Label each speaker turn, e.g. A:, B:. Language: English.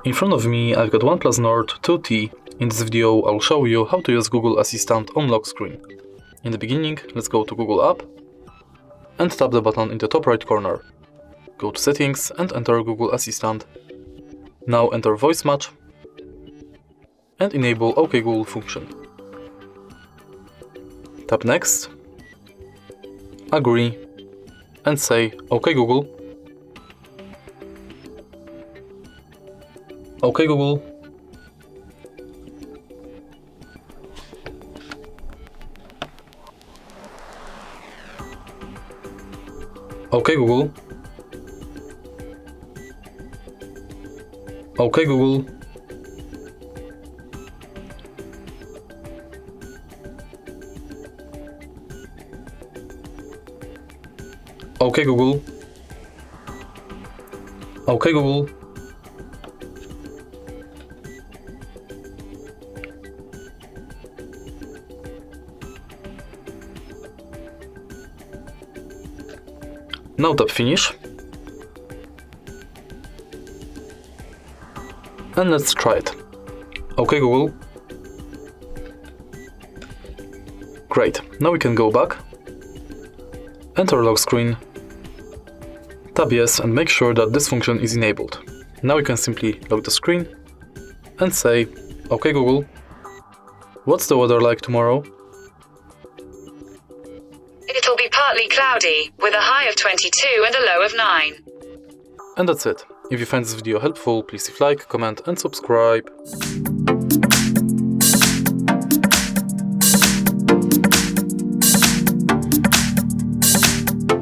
A: In front of me I've got OnePlus Nord 2T. In this video I'll show you how to use Google Assistant on lock screen. In the beginning, let's go to Google app and tap the button in the top right corner. Go to settings and enter Google Assistant. Now enter voice match and enable OK Google function. Tap next, agree and say OK Google. OK Google. OK Google. OK Google. OK Google. OK Google. Now tap finish. And let's try it. OK Google. Great, now we can go back, enter lock screen, tap yes and make sure that this function is enabled. Now we can simply lock the screen and say, OK Google, what's the weather like tomorrow?
B: It'll be partly cloudy, with a high of 22 and a low of 9.
A: And that's it. If you find this video helpful, please leave like, comment and subscribe.